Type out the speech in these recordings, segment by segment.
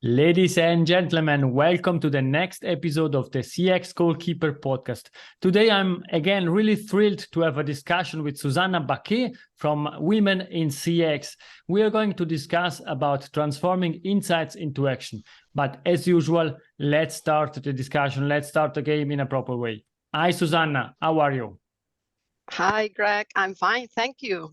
Ladies and gentlemen, welcome to the next episode of the CX Goalkeeper Podcast. Today, I'm again really thrilled to have a discussion with Susanna Baque from Women in CX. We are going to discuss about transforming insights into action. But as usual, let's start the discussion. Let's start the game in a proper way. Hi, Susanna. How are you? Hi, Greg. I'm fine. Thank you.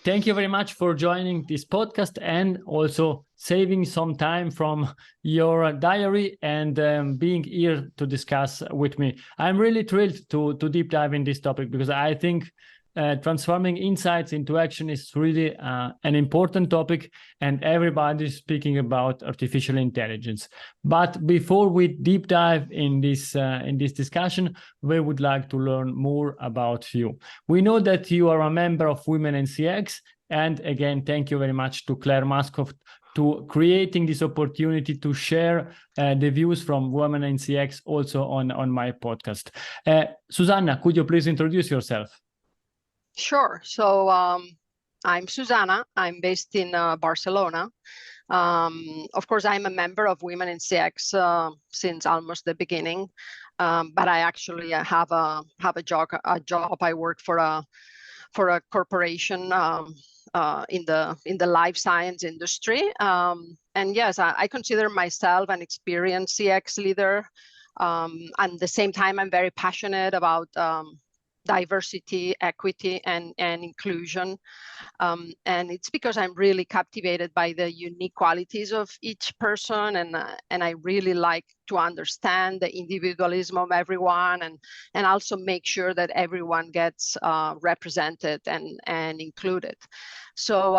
Thank you very much for joining this podcast and also saving some time from your diary and being here to discuss with me. I'm really thrilled to deep dive in this topic because I think transforming insights into action is really an important topic, and everybody's speaking about artificial intelligence. But before we deep dive in this discussion, we would like to learn more about you. We know that you are a member of Women in CX, and again, thank you very much to Claire Mascoff to creating this opportunity to share the views from Women in CX also on my podcast. Susanna, could you please introduce yourself? Sure. So I'm Susanna. I'm based in Barcelona. Of course, I'm a member of Women in CX since almost the beginning. But I actually have a job. I work for a corporation in the life science industry. And yes, I consider myself an experienced CX leader. And at the same time, I'm very passionate about diversity, equity, and inclusion. And it's because I'm really captivated by the unique qualities of each person, and I really like to understand the individualism of everyone, and also make sure that everyone gets represented and included. So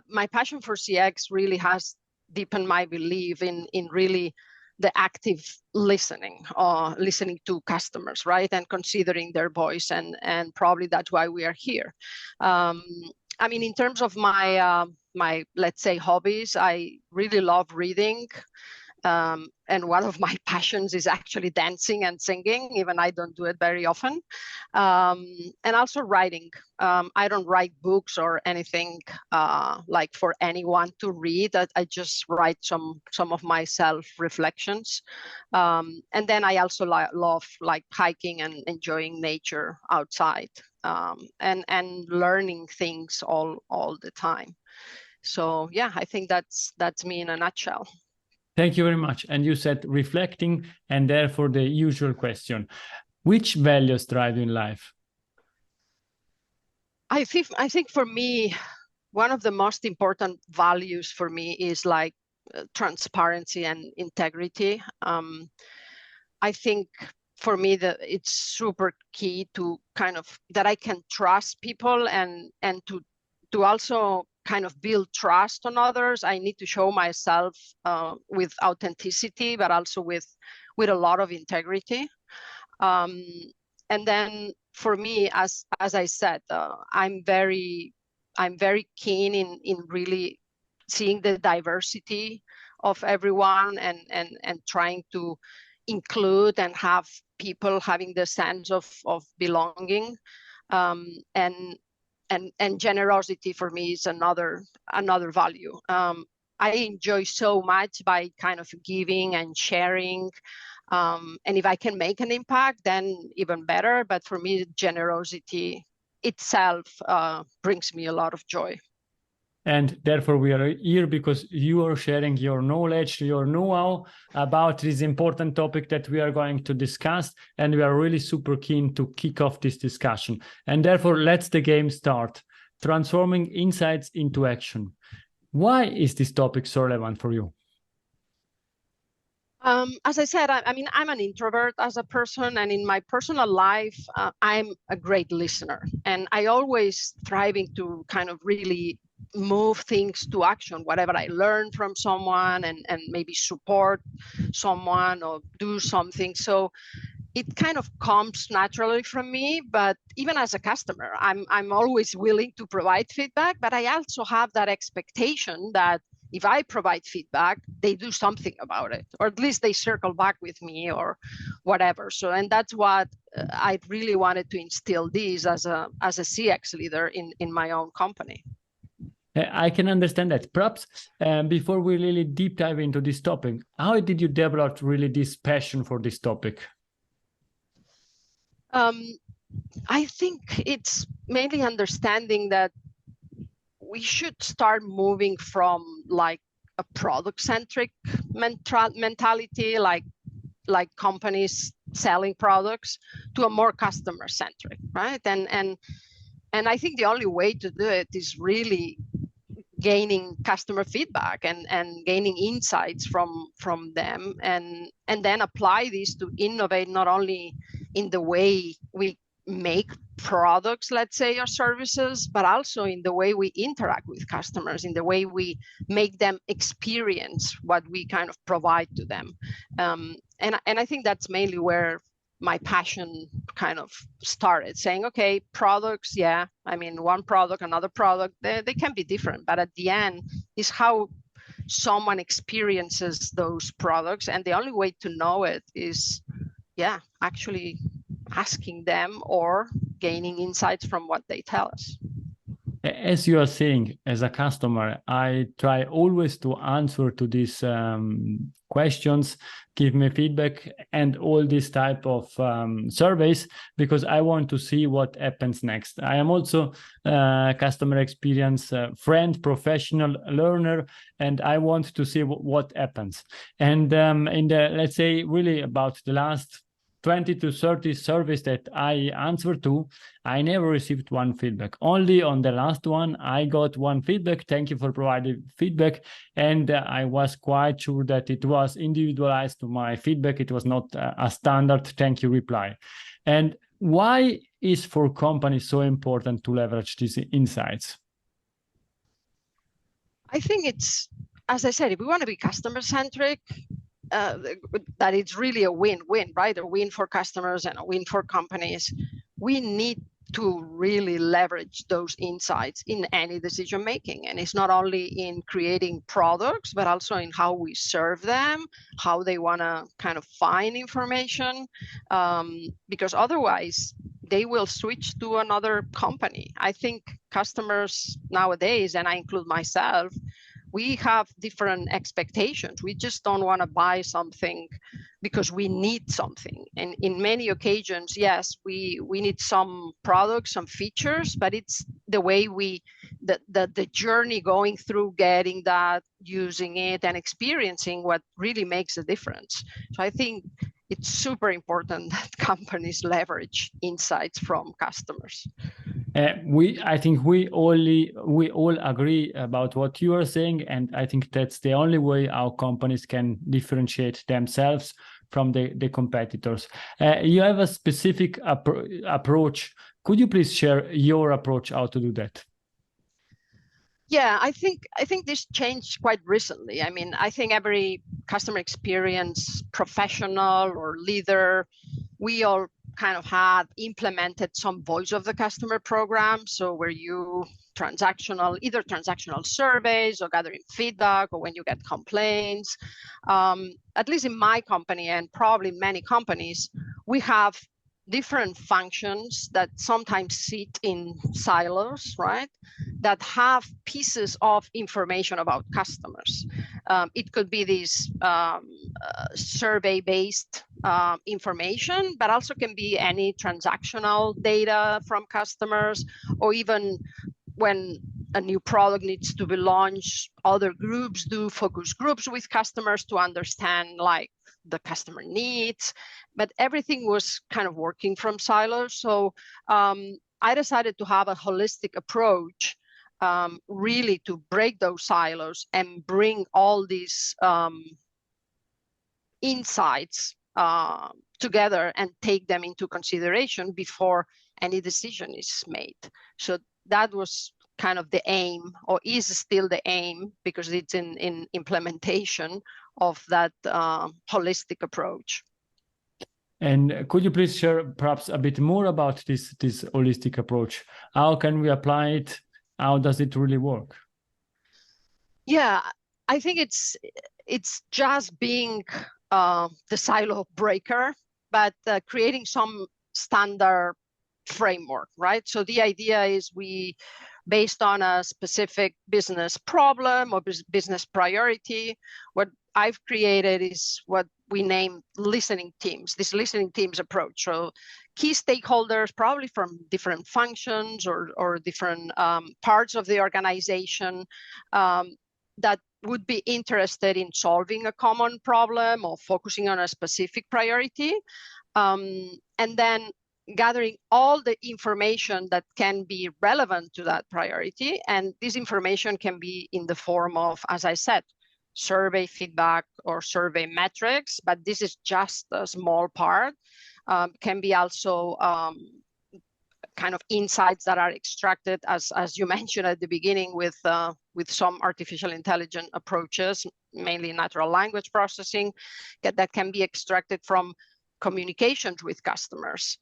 my passion for CX really has deepened my belief in really the active listening to customers, right? And considering their voice, and probably that's why we are here. I mean, in terms of my let's say hobbies, I really love reading. And one of my passions is actually dancing and singing, even I don't do it very often. And also writing. I don't write books or anything like for anyone to read. I just write some of my self-reflections. And then I also love like hiking and enjoying nature outside, and learning things all the time. So yeah, I think that's me in a nutshell. Thank you very much. And you said reflecting, and therefore the usual question: which values drive you in life? I think for me, one of the most important values for me is like transparency and integrity. I think for me that it's super key to kind of that I can trust people, and to also kind of build trust on others. I need to show myself with authenticity, but also with a lot of integrity. And then for me, as I said, I'm very keen in really seeing the diversity of everyone, and trying to include and have people having the sense of belonging. And generosity for me is another value. I enjoy so much by kind of giving and sharing. And if I can make an impact, then even better. But for me, generosity itself brings me a lot of joy. And therefore, we are here because you are sharing your knowledge, your know-how about this important topic that we are going to discuss. And we are really super keen to kick off this discussion. And therefore, let's the game start. Transforming insights into action. Why is this topic so relevant for you? As I said, I mean, I'm an introvert as a person, and in my personal life, I'm a great listener. And I always striving to kind of really move things to action, whatever I learn from someone, and maybe support someone or do something. So it kind of comes naturally from me. But even as a customer, I'm always willing to provide feedback, but I also have that expectation that if I provide feedback, they do something about it, or at least they circle back with me or whatever. So, and that's what I really wanted to instill this as a CX leader in my own company. I can understand that. Perhaps before we really deep dive into this topic, how did you develop really this passion for this topic? I think it's mainly understanding that we should start moving from like a product-centric mentality, like companies selling products, to a more customer-centric, right? And I think the only way to do it is really gaining customer feedback and gaining insights from them, and then apply these to innovate not only in the way we make products, let's say, or services, but also in the way we interact with customers, in the way we make them experience what we kind of provide to them. And I think that's mainly where my passion kind of started, saying, okay, products, yeah, I mean, one product, another product, they can be different, but at the end is how someone experiences those products. And the only way to know it is, yeah, actually asking them or gaining insights from what they tell us. As you are saying, as a customer, I try always to answer to these questions, give me feedback, and all this type of surveys, because I want to see what happens next. I am also a customer experience friend, professional, learner, and I want to see what happens. And in the, let's say, really about the last 20 to 30 surveys that I answered to, I never received one feedback. Only on the last one, I got one feedback. Thank you for providing feedback. And I was quite sure that it was individualized to my feedback. It was not a standard thank you reply. And why is for companies so important to leverage these insights? I think it's, as I said, if we want to be customer-centric, that it's really a win-win, right? A win for customers and a win for companies. We need to really leverage those insights in any decision making. And it's not only in creating products, but also in how we serve them, how they want to kind of find information, because otherwise they will switch to another company. I think customers nowadays, and I include myself, we have different expectations. We just don't want to buy something because we need something. And in many occasions, yes, we need some products, some features, but it's the way the journey going through getting that, using it, and experiencing what really makes a difference. So I think it's super important that companies leverage insights from customers. I think we all agree about what you are saying, and I think that's the only way our companies can differentiate themselves from the competitors. You have a specific approach. Could you please share your approach how to do that? Yeah, I think this changed quite recently. I mean, I think every customer experience professional or leader, we all kind of had implemented some voice of the customer program. So where you either transactional surveys or gathering feedback, or when you get complaints, at least in my company and probably many companies, we have different functions that sometimes sit in silos, right? That have pieces of information about customers. It could be this survey-based information, but also can be any transactional data from customers, or even when a new product needs to be launched, other groups do focus groups with customers to understand like the customer needs, but everything was kind of working from silos. So I decided to have a holistic approach, really to break those silos and bring all these insights together and take them into consideration before any decision is made. So that was kind of the aim, or is still the aim, because it's in implementation of that holistic approach. And could you please share perhaps a bit more about this holistic approach? How can we apply it? How does it really work? Yeah, I think it's just being the silo breaker, but creating some standard framework, right? So the idea is we based on a specific business problem or business priority. What I've created is what we name listening teams, this listening teams approach. So key stakeholders, probably from different functions or different parts of the organization, that would be interested in solving a common problem or focusing on a specific priority, and then gathering all the information that can be relevant to that priority. And this information can be in the form of, as I said, survey feedback or survey metrics, but this is just a small part. Can be also kind of insights that are extracted, as you mentioned at the beginning, with some artificial intelligence approaches, mainly natural language processing, that can be extracted from communications with customers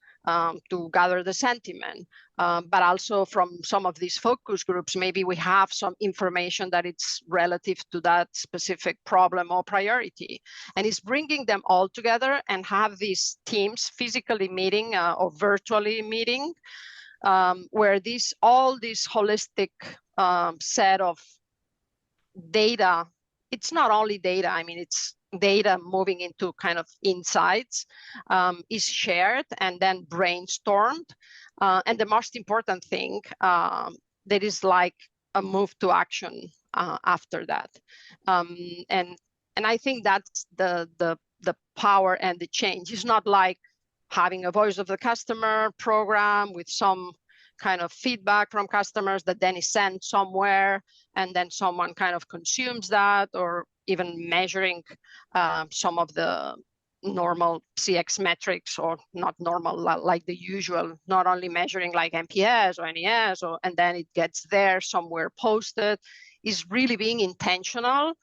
to gather the sentiment, but also from some of these focus groups, maybe we have some information that it's relative to that specific problem or priority. And it's bringing them all together and have these teams physically meeting or virtually meeting, where all this holistic set of data, it's not only data, I mean, it's data moving into kind of insights, is shared and then brainstormed. And the most important thing, that is like a move to action after that. And I think that's the power and the change. It's not like having a voice of the customer program with some kind of feedback from customers that then is sent somewhere and then someone kind of consumes that, or even measuring some of the normal CX metrics, or not normal, like the usual, not only measuring like NPS or NES, and then it gets there somewhere posted, is really being intentional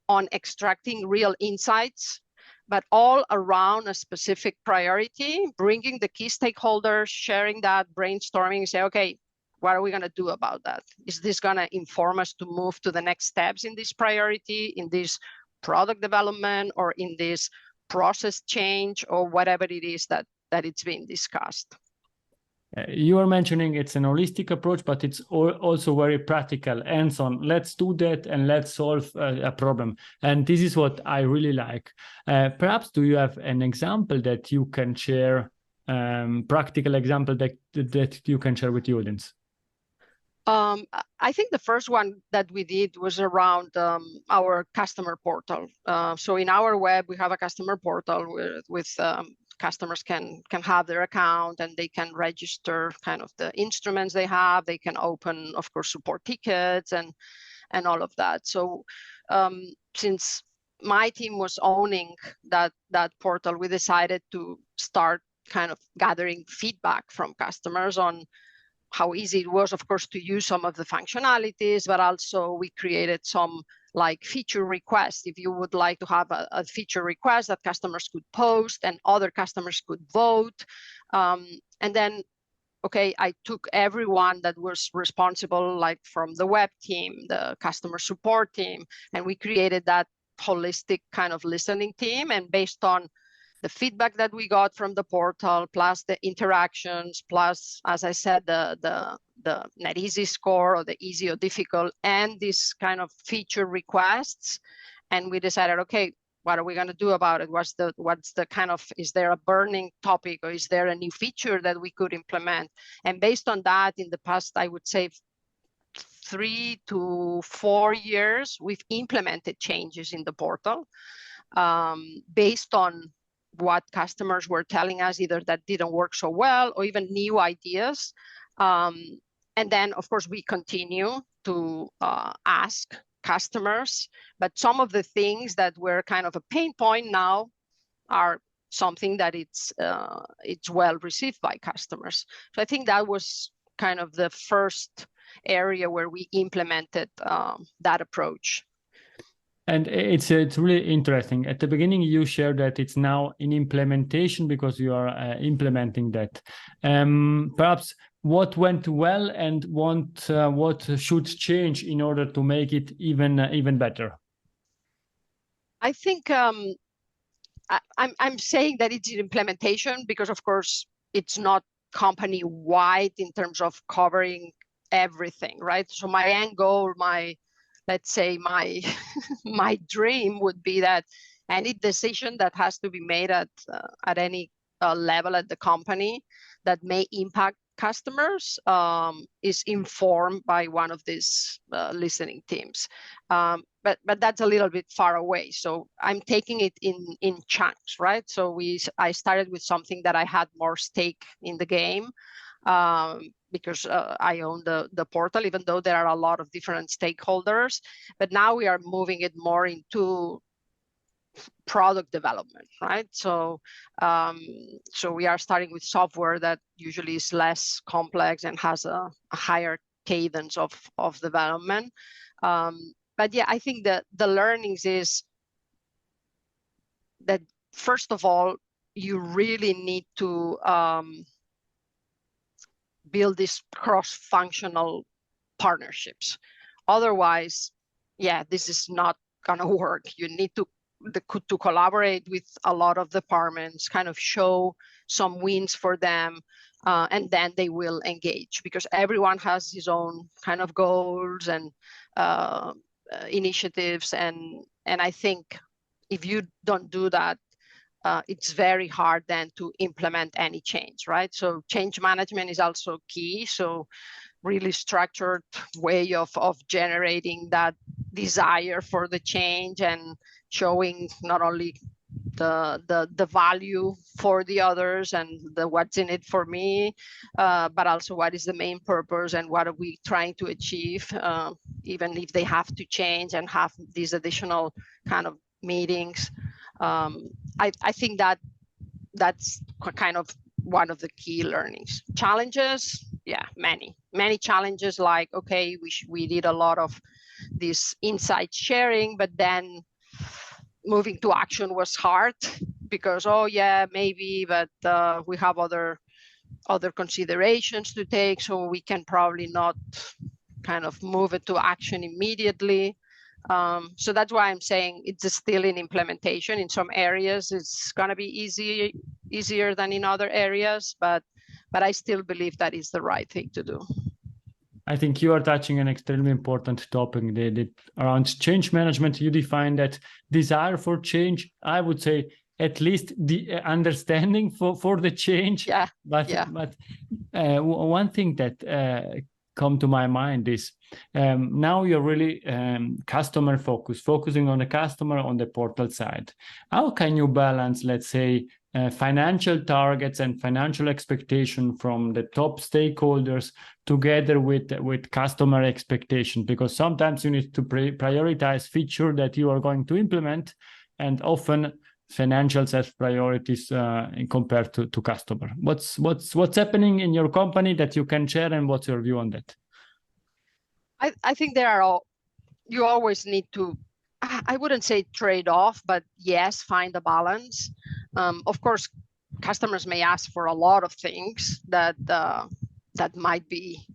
on extracting real insights, but all around a specific priority, bringing the key stakeholders, sharing that, brainstorming, say, okay, what are we going to do about that? Is this going to inform us to move to the next steps in this priority, in this product development, or in this process change, or whatever it is that it's being discussed? You are mentioning it's an holistic approach, but it's also very practical, hands-on. Let's do that and let's solve a problem. And this is what I really like. Perhaps do you have an example that you can share, practical example that you can share with the audience? I think the first one that we did was around our customer portal. So in our web, we have a customer portal with customers can have their account and they can register kind of the instruments they have. They can open, of course, support tickets and all of that. So since my team was owning that portal, we decided to start kind of gathering feedback from customers on how easy it was, of course, to use some of the functionalities, but also we created some like feature requests. If you would like to have a feature request that customers could post and other customers could vote. And then, okay, I took everyone that was responsible, like from the web team, the customer support team, and we created that holistic kind of listening team. And based on the feedback that we got from the portal, plus the interactions, plus, as I said, the net easy score or the easy or difficult, and this kind of feature requests, and we decided, okay, what are we going to do about it? What's the kind of, is there a burning topic, or is there a new feature that we could implement? And based on that, in the past, I would say 3 to 4 years, we've implemented changes in the portal based on what customers were telling us, either that didn't work so well or even new ideas. And then, of course, we continue to ask customers, but some of the things that were kind of a pain point now are something that it's well received by customers. So I think that was kind of the first area where we implemented that approach. And it's really interesting. At the beginning, you shared that it's now in implementation because you are implementing that. Perhaps what went well and what should change in order to make it even better? I think I'm saying that it's in implementation because, of course, it's not company-wide in terms of covering everything, right? So my end goal, let's say my my dream would be that any decision that has to be made at any level at the company that may impact customers is informed by one of these listening teams. But that's a little bit far away. So I'm taking it in chunks, right? So I started with something that I had more stake in the game, because I own the portal, even though there are a lot of different stakeholders. But now we are moving it more into product development, right? So we are starting with software that usually is less complex and has a higher cadence of development. But yeah, I think that the learnings is that, first of all, you really need to build these cross-functional partnerships. Otherwise, yeah, this is not gonna work. You need to collaborate with a lot of departments, kind of show some wins for them, and then they will engage, because everyone has his own kind of goals and initiatives. And I think if you don't do that, it's very hard then to implement any change, right? So change management is also key. So really structured way of generating that desire for the change and showing not only the value for the others and the what's in it for me, but also what is the main purpose and what are we trying to achieve, even if they have to change and have these additional kind of meetings. I think that's kind of one of the key learnings. Challenges, yeah, many challenges, like, okay, we did a lot of this insight sharing, but then moving to action was hard because, oh yeah, maybe, but we have other considerations to take, so we can probably not kind of move it to action immediately. So that's why I'm saying it's still in implementation. In some areas, it's going to be easier than in other areas, but I still believe that is the right thing to do. I think you are touching an extremely important topic around change management. You define that desire for change. I would say at least the understanding for the change. Yeah. But one thing that come to my mind is now you're really customer focusing on the customer on the portal side. How can you balance, let's say, financial targets and financial expectation from the top stakeholders together with customer expectation? Because sometimes you need to prioritize feature that you are going to implement, and often financials have priorities compared to customer. What's happening in your company that you can share, and what's your view on that? I think you always need to, I wouldn't say trade off, but yes, find a balance. Of course, customers may ask for a lot of things that might be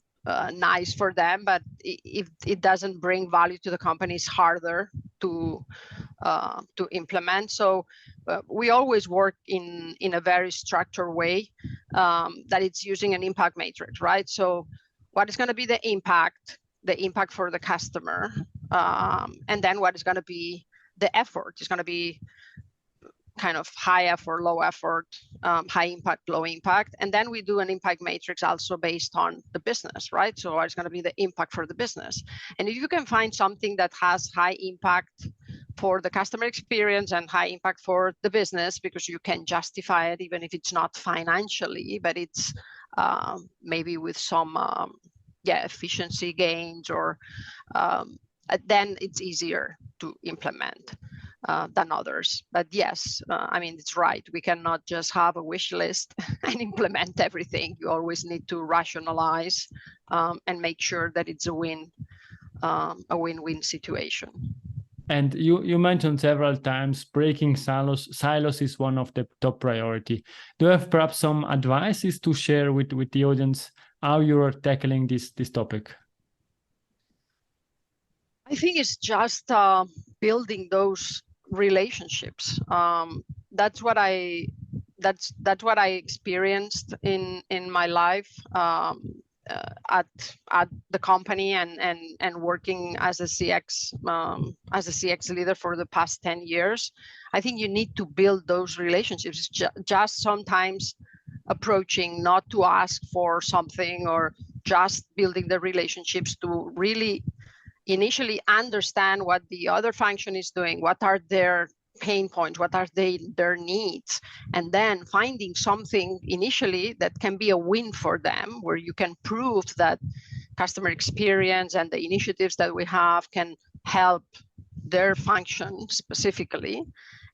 nice for them, but if it doesn't bring value to the company, it's harder to implement. So we always work in a very structured way, that it's using an impact matrix, right? So what is going to be the impact for the customer, and then what is going to be the effort? It's going to be kind of high effort, low effort, high impact, low impact. And then we do an impact matrix also based on the business, right? So what's going to be the impact for the business? And if you can find something that has high impact for the customer experience and high impact for the business, because you can justify it even if it's not financially, but it's maybe with some efficiency gains, or then it's easier to implement than others. But yes, I mean, it's right. We cannot just have a wish list and implement everything. You always need to rationalize and make sure that it's a win-win situation. And you mentioned several times breaking silos is one of the top priority. Do you have perhaps some advices to share with the audience how you are tackling this topic? I think it's just building those relationships. That's what I experienced in my life. at the company and working as a CX leader for the past 10 years. I think you need to build those relationships. Just sometimes approaching, not to ask for something, or just building the relationships to really initially understand what the other function is doing, what are their pain points, what are their needs, and then finding something initially that can be a win for them, where you can prove that customer experience and the initiatives that we have can help their function specifically.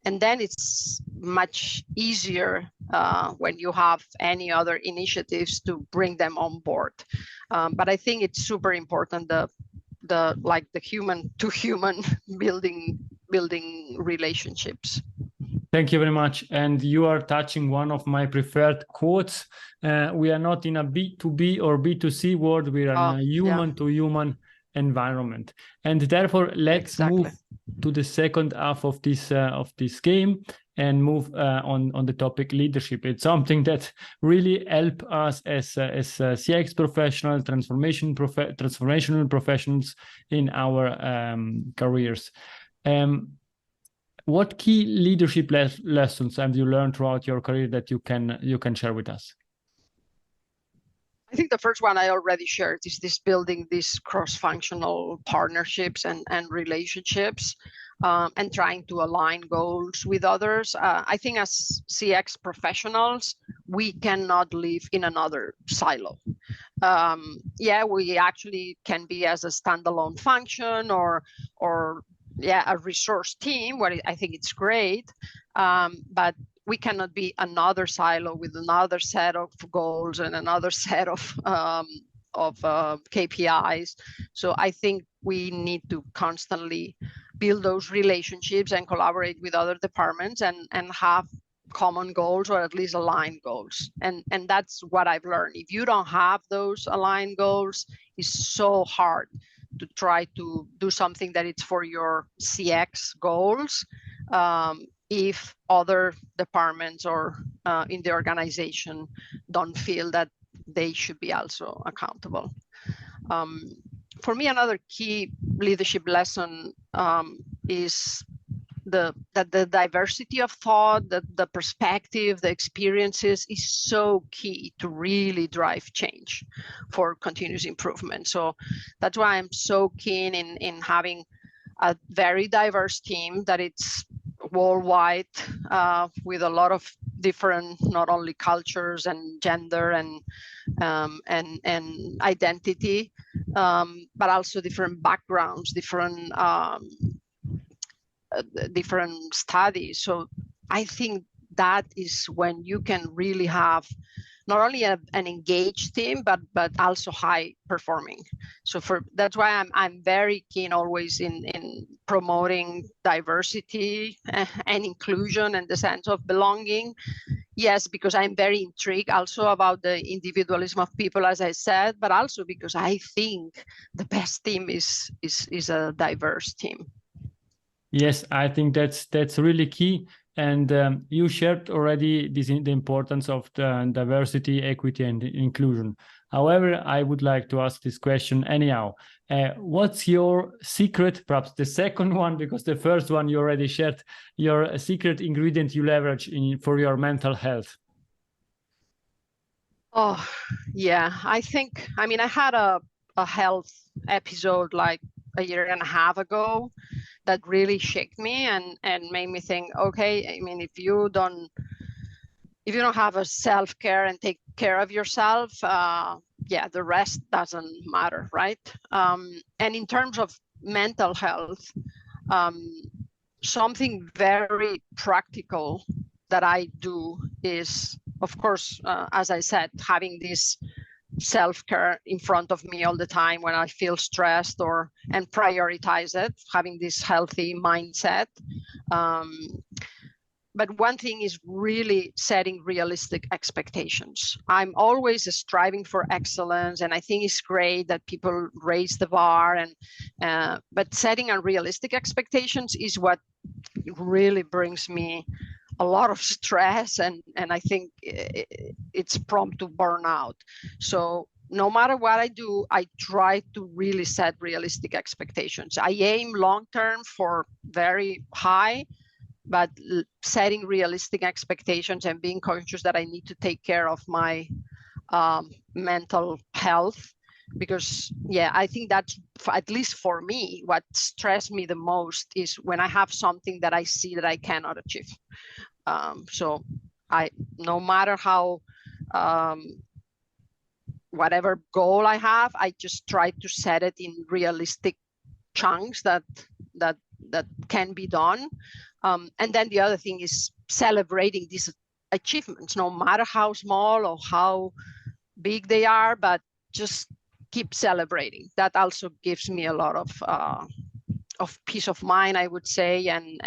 And then it's much easier when you have any other initiatives to bring them on board. But I think it's super important, the human to human building relationships. Thank you very much. And you are touching one of my preferred quotes. We are not in a B2B or B2C world. We are in a human to human environment. And therefore, let's move to the second half of this game and move on the topic leadership. It's something that really help us as CX professionals, transformational professionals in our careers. What key leadership lessons have you learned throughout your career that you can share with us? I think the first one I already shared is this building these cross-functional partnerships and relationships, and trying to align goals with others. I think as CX professionals, we cannot live in another silo. We actually can be as a standalone function or a resource team, where I think it's great, but we cannot be another silo with another set of goals and another set of KPIs. So I think we need to constantly build those relationships and collaborate with other departments and have common goals, or at least aligned goals. And that's what I've learned. If you don't have those aligned goals, it's so hard to try to do something that it's for your CX goals, if other departments or in the organization don't feel that they should be also accountable. For me, another key leadership lesson is that the diversity of thought, the perspective, the experiences is so key to really drive change for continuous improvement. So that's why I'm so keen in having a very diverse team, that it's worldwide, with a lot of different, not only cultures and gender and identity, but also different backgrounds, different studies. So I think that is when you can really have not only an engaged team, but also high performing. So that's why I'm very keen always in promoting diversity and inclusion and the sense of belonging. Yes, because I'm very intrigued also about the individualism of people, as I said, but also because I think the best team is a diverse team. Yes, I think that's really key. And you shared already the importance of the diversity, equity, and inclusion. However, I would like to ask this question anyhow. What's your secret, perhaps the second one, because the first one you already shared, your secret ingredient you leverage for your mental health? Oh, yeah. I had a health episode like a year and a half ago that really shook me and made me think, okay, I mean, if you don't have a self-care and take care of yourself, the rest doesn't matter, right? And in terms of mental health, something very practical that I do is, of course, as I said, having this self-care in front of me all the time when I feel stressed and prioritize it, having this healthy mindset. But one thing is really setting realistic expectations. I'm always striving for excellence, and I think it's great that people raise the bar, but setting unrealistic expectations is what really brings me a lot of stress, and I think it's prompt to burnout. So no matter what I do, I try to really set realistic expectations. I aim long term for very high, but setting realistic expectations and being conscious that I need to take care of my mental health, because I think that's, at least for me, what stressed me the most is when I have something that I see that I cannot achieve. So no matter how whatever goal I have, I just try to set it in realistic chunks that can be done. And then the other thing is celebrating these achievements, no matter how small or how big they are, but just keep celebrating. That also gives me a lot of peace of mind, I would say, and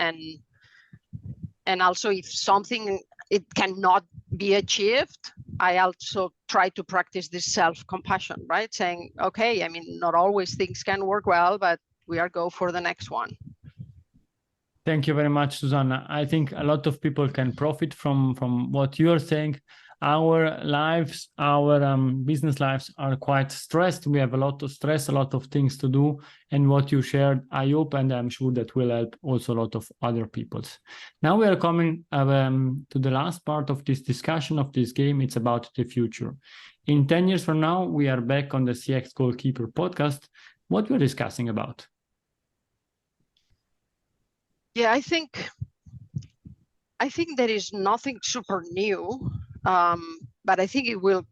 also if something it cannot be achieved, I also try to practice this self-compassion, right? Saying, okay, I mean, not always things can work well, but we are go for the next one. Thank you very much, Susanna. I think a lot of people can profit from what you are saying. Our lives, our business lives are quite stressed. We have a lot of stress, a lot of things to do. And what you shared, I hope, and I'm sure that will help also a lot of other people. Now we are coming to the last part of this discussion of this game. It's about the future. In 10 years from now, we are back on the CX Goalkeeper podcast. What we're discussing about? Yeah, I think there is nothing super new, but I think it will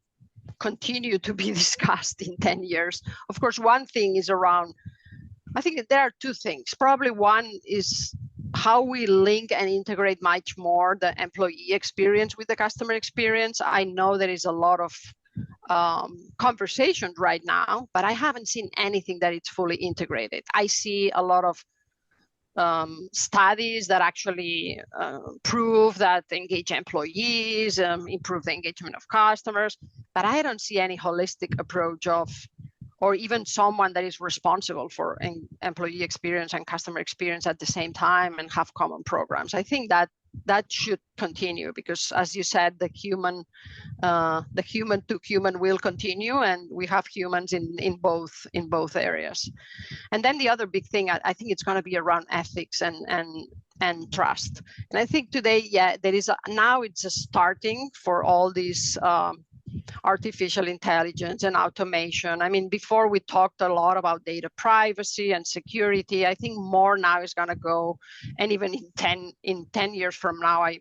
continue to be discussed in 10 years. Of course, one thing is around, I think there are two things. Probably one is how we link and integrate much more the employee experience with the customer experience. I know there is a lot of conversation right now, but I haven't seen anything that it's fully integrated. I see a lot of studies that actually prove that engage employees, improve the engagement of customers, but I don't see any holistic approach of, or even someone that is responsible for employee experience and customer experience at the same time and have common programs. I think that should continue because, as you said, the human to human will continue, and we have humans in both areas. And then the other big thing, I think it's going to be around ethics and trust. And I think today, there is now it's a starting for all these artificial intelligence and automation. I mean, before we talked a lot about data privacy and security. I think more now is going to go, and even in 10 years from now, I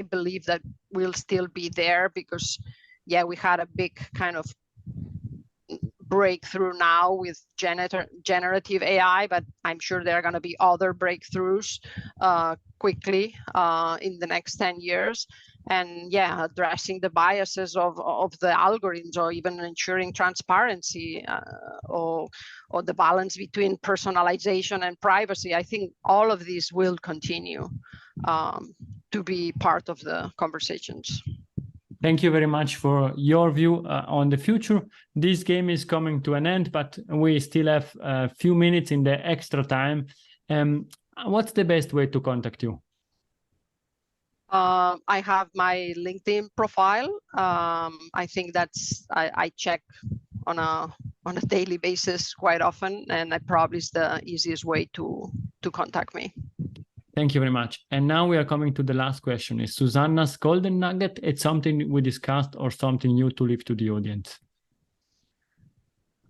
believe that we'll still be there because, we had a big kind of breakthrough now with generative AI, but I'm sure there are going to be other breakthroughs quickly in the next 10 years. And addressing the biases of the algorithms, or even ensuring transparency or the balance between personalization and privacy. I think all of these will continue to be part of the conversations. Thank you very much for your view on the future. This game is coming to an end, but we still have a few minutes in the extra time. What's the best way to contact you? I have my LinkedIn profile. I think I check on a daily basis quite often, and that probably is the easiest way to contact me. Thank you very much. And now we are coming to the last question. Is Susanna's golden nugget? It's something we discussed or something new to leave to the audience?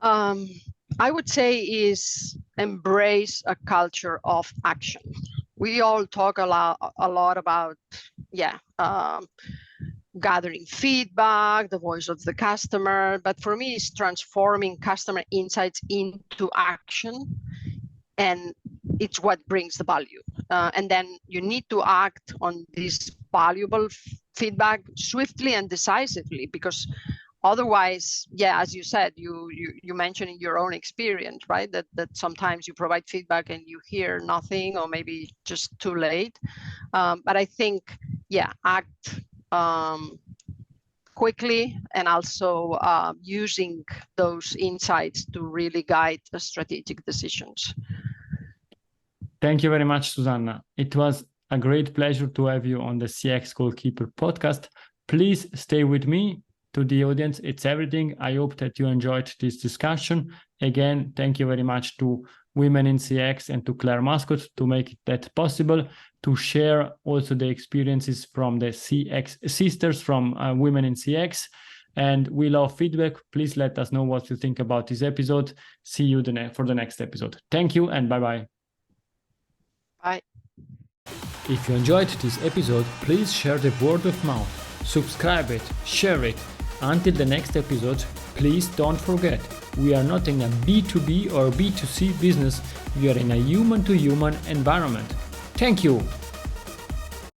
I would say is embrace a culture of action. We all talk a lot about gathering feedback, the voice of the customer, but for me it's transforming customer insights into action, and it's what brings the value. And then you need to act on this valuable feedback swiftly and decisively, because otherwise, as you said, you mentioned in your own experience, right, that sometimes you provide feedback and you hear nothing, or maybe just too late. But I think, act quickly, and also using those insights to really guide the strategic decisions. Thank you very much, Susanna. It was a great pleasure to have you on the CX Goalkeeper podcast. Please stay with me to the audience. It's everything. I hope that you enjoyed this discussion. Again, thank you very much to Women in CX and to Claire Mascot to make that possible, to share also the experiences from the CX sisters from Women in CX. And we love feedback. Please let us know what you think about this episode. See you for the next episode. Thank you and bye-bye. Bye. If you enjoyed this episode, please share the word of mouth. Subscribe it, share it. Until the next episode, please don't forget, we are not in a B2B or B2C business, we are in a human-to-human environment. Thank you!